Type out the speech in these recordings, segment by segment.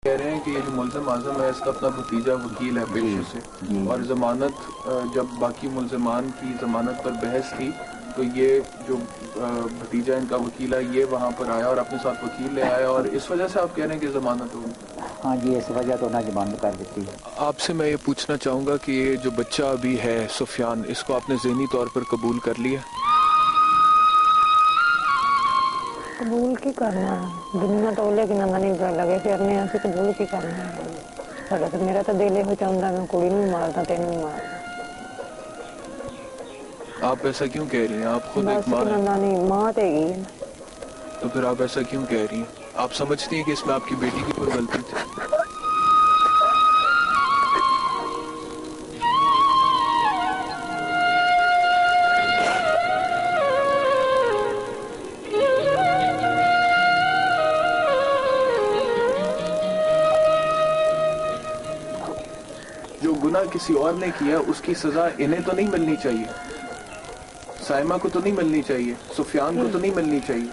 کہہ رہے ہیں کہ یہ جو ملزم اعظم ہے اس کا اپنا بھتیجا وکیل ہے پیشے سے، اور ضمانت جب باقی ملزمان کی ضمانت پر بحث تھی تو یہ جو بھتیجا ان کا وکیل ہے یہ وہاں پر آیا اور اپنے ساتھ وکیل لے آیا، اور اس وجہ سے آپ کہہ رہے ہیں کہ ضمانت ہوگی؟ ہاں جی، اس وجہ تو انہیں ضمانت کر دیتی ہے۔ آپ سے میں یہ پوچھنا چاہوں گا کہ یہ جو بچہ ابھی ہے سفیان، اس کو آپ نے ذہنی طور پر قبول کر لیا؟ قبول کی کرنا ہے دنیا ٹولے کی نہ نہیں لگے پھرنے سے قبول کی کرنا ہے۔ میرا تو دل یہ چاہتا میں کڑی نہیں مارتا تین نہیں مارتا۔ آپ ایسا کیوں کہہ رہی ہیں؟ آپ خود ایک بس ماں ہیں، نہیں ماں تے گی تو پھر آپ ایسا کیوں کہہ رہی ہیں؟ آپ سمجھتی ہیں کہ اس میں آپ کی بیٹی کی کوئی غلطی تھی؟ جو گناہ کسی اور نے کیا اس کی سزا انہیں تو نہیں ملنی چاہیے، سائمہ کو تو نہیں ملنی چاہیے، سفیان کو تو نہیں ملنی چاہیے۔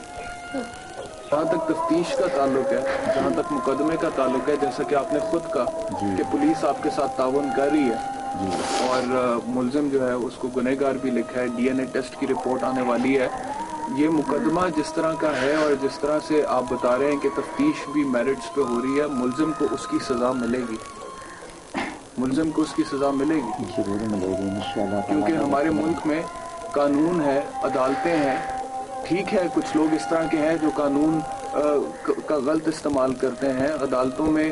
جہاں تک تفتیش کا تعلق ہے، جہاں تک مقدمے کا تعلق ہے، جیسا کہ آپ نے خود کہا کہ پولیس آپ کے ساتھ تعاون کر رہی ہے اور ملزم جو ہے اس کو گنہگار بھی لکھا ہے، ڈی این اے ٹیسٹ کی رپورٹ آنے والی ہے۔ یہ مقدمہ جس طرح کا ہے اور جس طرح سے آپ بتا رہے ہیں کہ تفتیش بھی میرٹس پہ ہو رہی ہے، ملزم کو اس کی سزا ملے گی، ملزم کو اس کی سزا ملے گی، ضرور ملے گی انشاءاللہ، کیونکہ ہمارے ملک میں قانون ہے، عدالتیں ہیں۔ ٹھیک ہے کچھ لوگ اس طرح کے ہیں جو قانون کا غلط استعمال کرتے ہیں، عدالتوں میں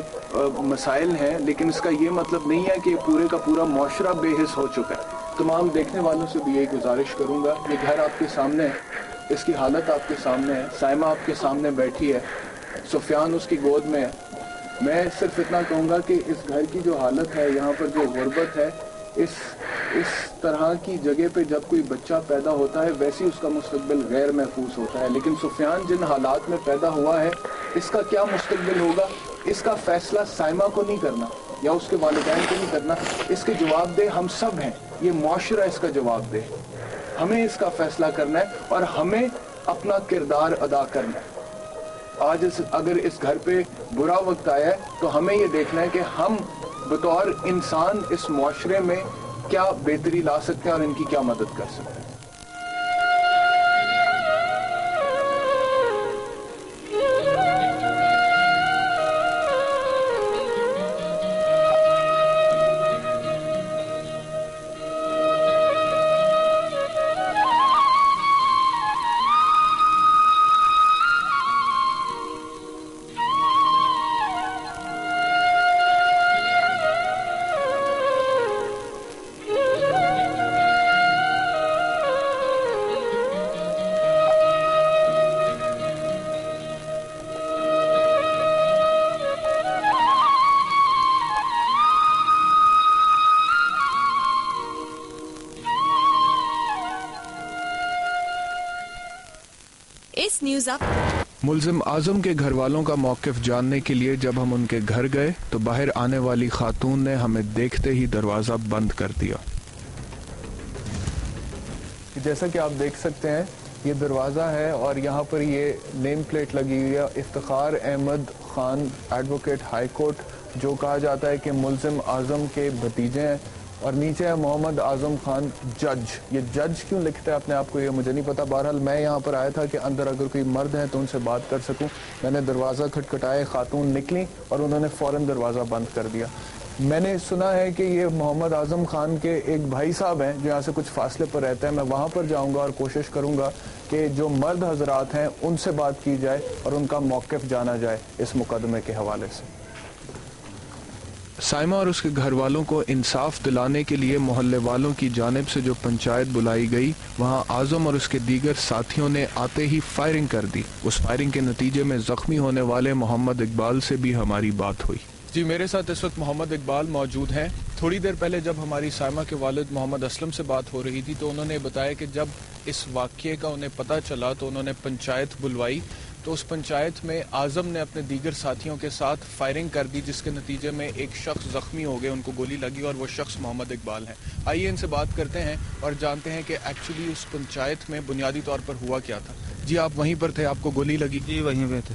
مسائل ہیں، لیکن اس کا یہ مطلب نہیں ہے کہ پورے کا پورا معاشرہ بے حس ہو چکا ہے۔ تمام دیکھنے والوں سے بھی یہی گزارش کروں گا، یہ گھر آپ کے سامنے ہے، اس کی حالت آپ کے سامنے ہے، سائمہ آپ کے سامنے بیٹھی ہے، سفیان اس کی گود میں ہے۔ میں صرف اتنا کہوں گا کہ اس گھر کی جو حالت ہے، یہاں پر جو غربت ہے، اس طرح کی جگہ پہ جب کوئی بچہ پیدا ہوتا ہے ویسے اس کا مستقبل غیر محفوظ ہوتا ہے، لیکن سفیان جن حالات میں پیدا ہوا ہے اس کا کیا مستقبل ہوگا، اس کا فیصلہ سائمہ کو نہیں کرنا یا اس کے والدین کو نہیں کرنا، اس کے جواب دہ ہم سب ہیں، یہ معاشرہ اس کا جواب دہ، ہمیں اس کا فیصلہ کرنا ہے اور ہمیں اپنا کردار ادا کرنا ہے۔ آج اگر اس گھر پہ برا وقت آیا ہے تو ہمیں یہ دیکھنا ہے کہ ہم بطور انسان اس معاشرے میں کیا بہتری لا سکتے ہیں اور ان کی کیا مدد کر سکتے ہیں۔ ملزم اعظم کے گھر والوں کا موقف جاننے کے لیے جب ہم ان کے گھر گئے تو باہر آنے والی خاتون نے ہمیں دیکھتے ہی دروازہ بند کر دیا۔ جیسا کہ آپ دیکھ سکتے ہیں یہ دروازہ ہے اور یہاں پر یہ نیم پلیٹ لگی ہوئی ہے، Iftikhar Ahmed Khan advocate high court, جو کہا جاتا ہے کہ ملزم اعظم کے بھتیجے ہیں، اور نیچے ہے محمد اعظم خان جج۔ یہ جج کیوں لکھتا ہے اپنے آپ کو یہ مجھے نہیں پتا، بہرحال میں یہاں پر آیا تھا کہ اندر اگر کوئی مرد ہیں تو ان سے بات کر سکوں۔ میں نے دروازہ کھٹکھٹایا، خاتون نکلی اور انہوں نے فوراً دروازہ بند کر دیا۔ میں نے سنا ہے کہ یہ محمد اعظم خان کے ایک بھائی صاحب ہیں جو یہاں سے کچھ فاصلے پر رہتے ہیں، میں وہاں پر جاؤں گا اور کوشش کروں گا کہ جو مرد حضرات ہیں ان سے بات کی جائے اور ان کا موقف جانا جائے اس مقدمے کے حوالے سے۔ سائمہ اور اس کے گھر والوں کو انصاف دلانے کے لیے محلے والوں کی جانب سے جو پنچایت بلائی گئی، وہاں اعظم اور اس کے دیگر ساتھیوں نے آتے ہی فائرنگ کر دی۔ اس فائرنگ کے نتیجے میں زخمی ہونے والے محمد اقبال سے بھی ہماری بات ہوئی۔ جی، میرے ساتھ اس وقت محمد اقبال موجود ہیں۔ تھوڑی دیر پہلے جب ہماری سائمہ کے والد محمد اسلم سے بات ہو رہی تھی تو انہوں نے بتایا کہ جب اس واقعے کا انہیں پتہ چلا تو انہوں نے پنچایت بلوائی، تو اس پنچایت میں اعظم نے اپنے دیگر ساتھیوں کے ساتھ فائرنگ کر دی، جس کے نتیجے میں ایک شخص زخمی ہو گئے، ان کو گولی لگی اور وہ شخص محمد اقبال ہیں۔ آئیے ان سے بات کرتے ہیں اور جانتے ہیں کہ ایکچولی اس پنچایت میں بنیادی طور پر ہوا کیا تھا۔ جی، آپ وہیں پر تھے، آپ کو گولی لگی؟ جی وہیں پہ تھے۔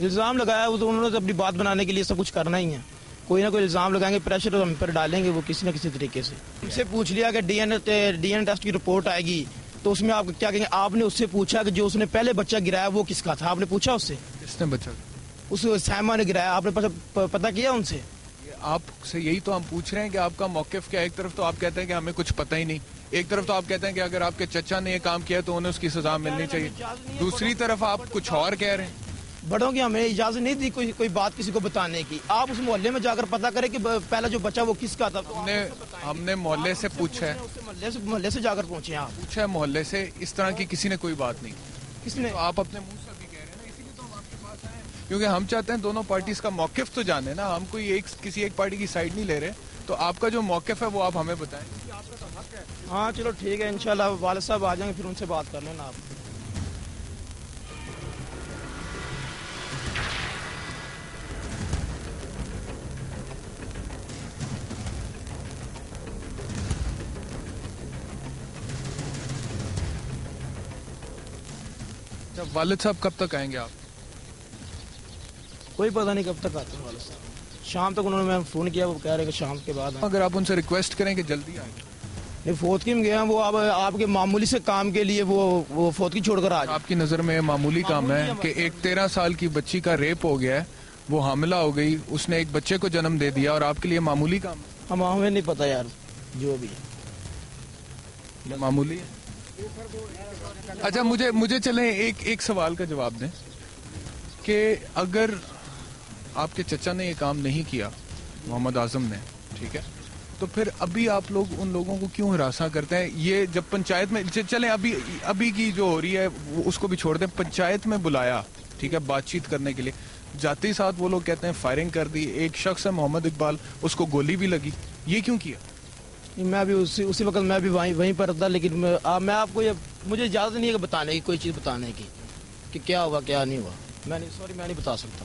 الزام لگایا وہ تو انہوں نے اپنی بات بنانے کے لیے سب کچھ کرنا ہی ہے. کوئی نہ کوئی الزام لگائیں گے, پریشر ہم پر ڈالیں گے وہ کسی نہ کسی طریقے سے. ان سے پوچھ لیا کہ ڈی این ٹیسٹ کی رپورٹ آئے گی تو اس میں آپ کیا کہیں گے؟ آپ نے اس سے پوچھا کہ جو اس نے پہلے بچہ گرایا وہ کس کا تھا؟ آپ نے پوچھا اس سے؟ کس نے بچہ؟ اس سائمہ نے گرایا. آپ نے پتہ کیا ان سے؟ آپ سے یہی تو ہم پوچھ رہے ہیں کہ آپ کا موقف کیا. ایک طرف تو آپ کہتے ہیں کہ ہمیں کچھ پتہ ہی نہیں, ایک طرف تو آپ کہتے ہیں کہ اگر آپ کے چچا نے یہ کام کیا تو انہیں اس کی سزا ملنی چاہیے, دوسری طرف آپ کچھ اور کہہ رہے ہیں. بڑوں کی ہمیں اجازت نہیں دی کوئی بات کسی کو بتانے کی. آپ اس محلے میں جا کر پتہ کریں کہ پہلا جو بچہ وہ کس کا تھا. ہم نے محلے سے پوچھا ہے, محلے سے جا کر پوچھے. آپ پوچھا ہے محلے سے, اس طرح کی کسی نے کوئی بات نہیں. کس نے؟ آپ اپنے منہ سے بھی کہہ رہے ہیں نا, اسی لیے تو ہم آپ کے پاس آئے ہیں, کیونکہ ہم چاہتے ہیں دونوں پارٹیز کا موقف تو جانے نا. ہم کوئی کسی ایک پارٹی کی سائڈ نہیں لے رہے, تو آپ کا جو موقف ہے وہ آپ ہمیں بتائیں. ہاں چلو ٹھیک ہے, انشاءاللہ والد صاحب آ جائیں گے, پھر ان سے بات کر لینا آپ. والد صاحب کب تک آئیں گے آپ؟ کوئی پتہ نہیں کب تک آتے ہیں والد صاحب. شام تک انہوں نے میں فون کیا, وہ کہہ رہے کہ شام کے بعد آئیں. اگر آپ ان سے ریکویسٹ کریں کہ جلدی آئیں. نہیں, فوتگی میں گیا وہ آپ کے معمولی سے کام کے لیے وہ فوتگی چھوڑ کر آ جائیں. آپ کی نظر میں معمولی کام ہے کہ ایک 13 سال کی بچی کا ریپ ہو گیا ہے, وہ حاملہ ہو گئی, اس نے ایک بچے کو جنم دے دیا, اور آپ کے لیے معمولی کام ہے؟ ہمیں نہیں پتا یار, جو بھی ہے معمولی ہے. اچھا مجھے چلیں ایک سوال کا جواب دیں کہ اگر آپ کے چچا نے یہ کام نہیں کیا, محمد اعظم نے, ٹھیک ہے, تو پھر ابھی آپ لوگ ان لوگوں کو کیوں ہراساں کرتے ہیں؟ یہ جب پنچایت میں چلیں, ابھی کی جو ہو رہی ہے اس کو بھی چھوڑ دیں. پنچایت میں بلایا, ٹھیک ہے, بات چیت کرنے کے لیے, جاتے ہی ساتھ وہ لوگ کہتے ہیں فائرنگ کر دی. ایک شخص ہے محمد اقبال, اس کو گولی بھی لگی. یہ کیوں کیا؟ میں بھی اسی وقت میں بھی وہیں پر تھا, لیکن میں آپ کو مجھے اجازت نہیں ہے کہ بتانے کی, کوئی چیز بتانے کی کہ کیا ہوا کیا نہیں ہوا. میں نہیں بتا سکتا.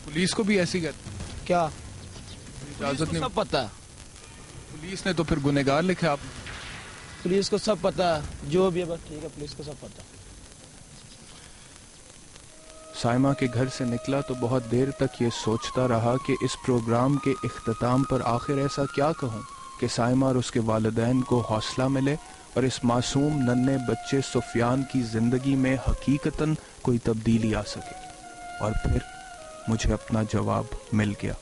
پولیس کو بھی ایسی کہتے کیا اجازت نہیں؟ سب پتا ہے. پولیس نے تو پھر گنہگار لکھا. آپ پولیس کو سب پتا ہے, جو بھی ہے بس ٹھیک ہے, پولیس کو سب پتا ہے. سائمہ کے گھر سے نکلا تو بہت دیر تک یہ سوچتا رہا کہ اس پروگرام کے اختتام پر آخر ایسا کیا کہوں کہ سائمہ اور اس کے والدین کو حوصلہ ملے اور اس معصوم ننھے بچے سفیان کی زندگی میں حقیقتاً کوئی تبدیلی آ سکے. اور پھر مجھے اپنا جواب مل گیا.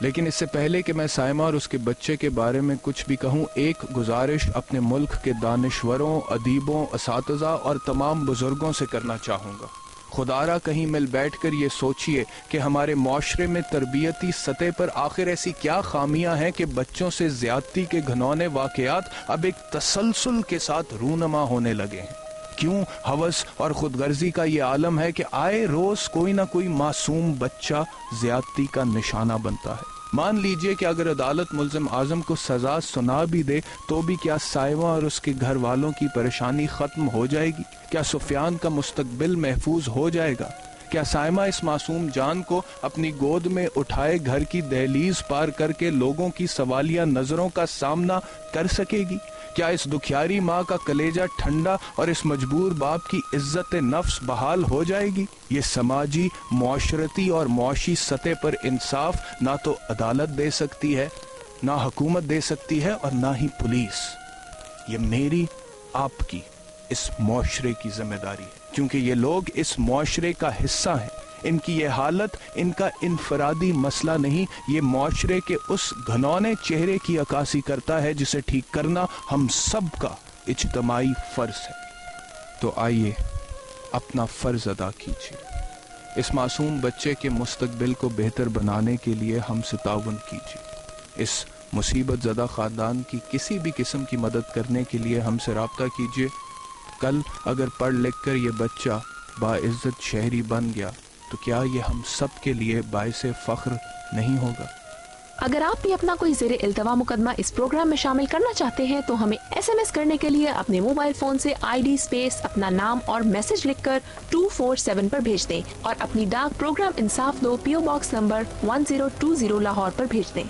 لیکن اس سے پہلے کہ میں سائمہ اور اس کے بچے کے بارے میں کچھ بھی کہوں, ایک گزارش اپنے ملک کے دانشوروں, ادیبوں, اساتذہ اور تمام بزرگوں سے کرنا چاہوں گا. خدارا کہیں مل بیٹھ کر یہ سوچئے کہ ہمارے معاشرے میں تربیتی سطح پر آخر ایسی کیا خامیاں ہیں کہ بچوں سے زیادتی کے گھنونے واقعات اب ایک تسلسل کے ساتھ رونما ہونے لگے ہیں. کیوں ہوس اور خود غرضی کا یہ عالم ہے کہ آئے روز کوئی نہ کوئی معصوم بچہ زیادتی کا نشانہ بنتا ہے. مان لیجئے کہ اگر عدالت ملزم اعظم کو سزا سنا بھی دے تو بھی کیا سائمہ اور اس کے گھر والوں کی پریشانی ختم ہو جائے گی؟ کیا سفیان کا مستقبل محفوظ ہو جائے گا؟ کیا سائمہ اس معصوم جان کو اپنی گود میں اٹھائے گھر کی دہلیز پار کر کے لوگوں کی سوالیہ نظروں کا سامنا کر سکے گی؟ کیا اس دکھیاری ماں کا کلیجہ ٹھنڈا اور اس مجبور باپ کی عزت نفس بحال ہو جائے گی؟ یہ سماجی, معاشرتی اور معاشی سطح پر انصاف نہ تو عدالت دے سکتی ہے, نہ حکومت دے سکتی ہے, اور نہ ہی پولیس. یہ میری, آپ کی, اس معاشرے کی ذمہ داری ہے, کیونکہ یہ لوگ اس معاشرے کا حصہ ہیں. ان کی یہ حالت ان کا انفرادی مسئلہ نہیں, یہ معاشرے کے اس گھنونے چہرے کی عکاسی کرتا ہے جسے ٹھیک کرنا ہم سب کا اجتماعی فرض ہے. تو آئیے اپنا فرض ادا کیجیے. اس معصوم بچے کے مستقبل کو بہتر بنانے کے لیے ہم سے تعاون کیجیے. اس مصیبت زدہ خاندان کی کسی بھی قسم کی مدد کرنے کے لیے ہم سے رابطہ کیجیے. کل اگر پڑھ لکھ کر یہ بچہ باعزت شہری بن گیا تو کیا یہ ہم سب کے لیے باعث فخر نہیں ہوگا؟ اگر آپ بھی اپنا کوئی زیر التوا مقدمہ اس پروگرام میں شامل کرنا چاہتے ہیں تو ہمیں SMS کرنے کے لیے اپنے موبائل فون سے ID اسپیس اپنا نام اور میسج لکھ کر 247 پر بھیج دیں اور اپنی ڈاک پروگرام انصاف دو PO باکس نمبر 1020 لاہور پر بھیج دیں.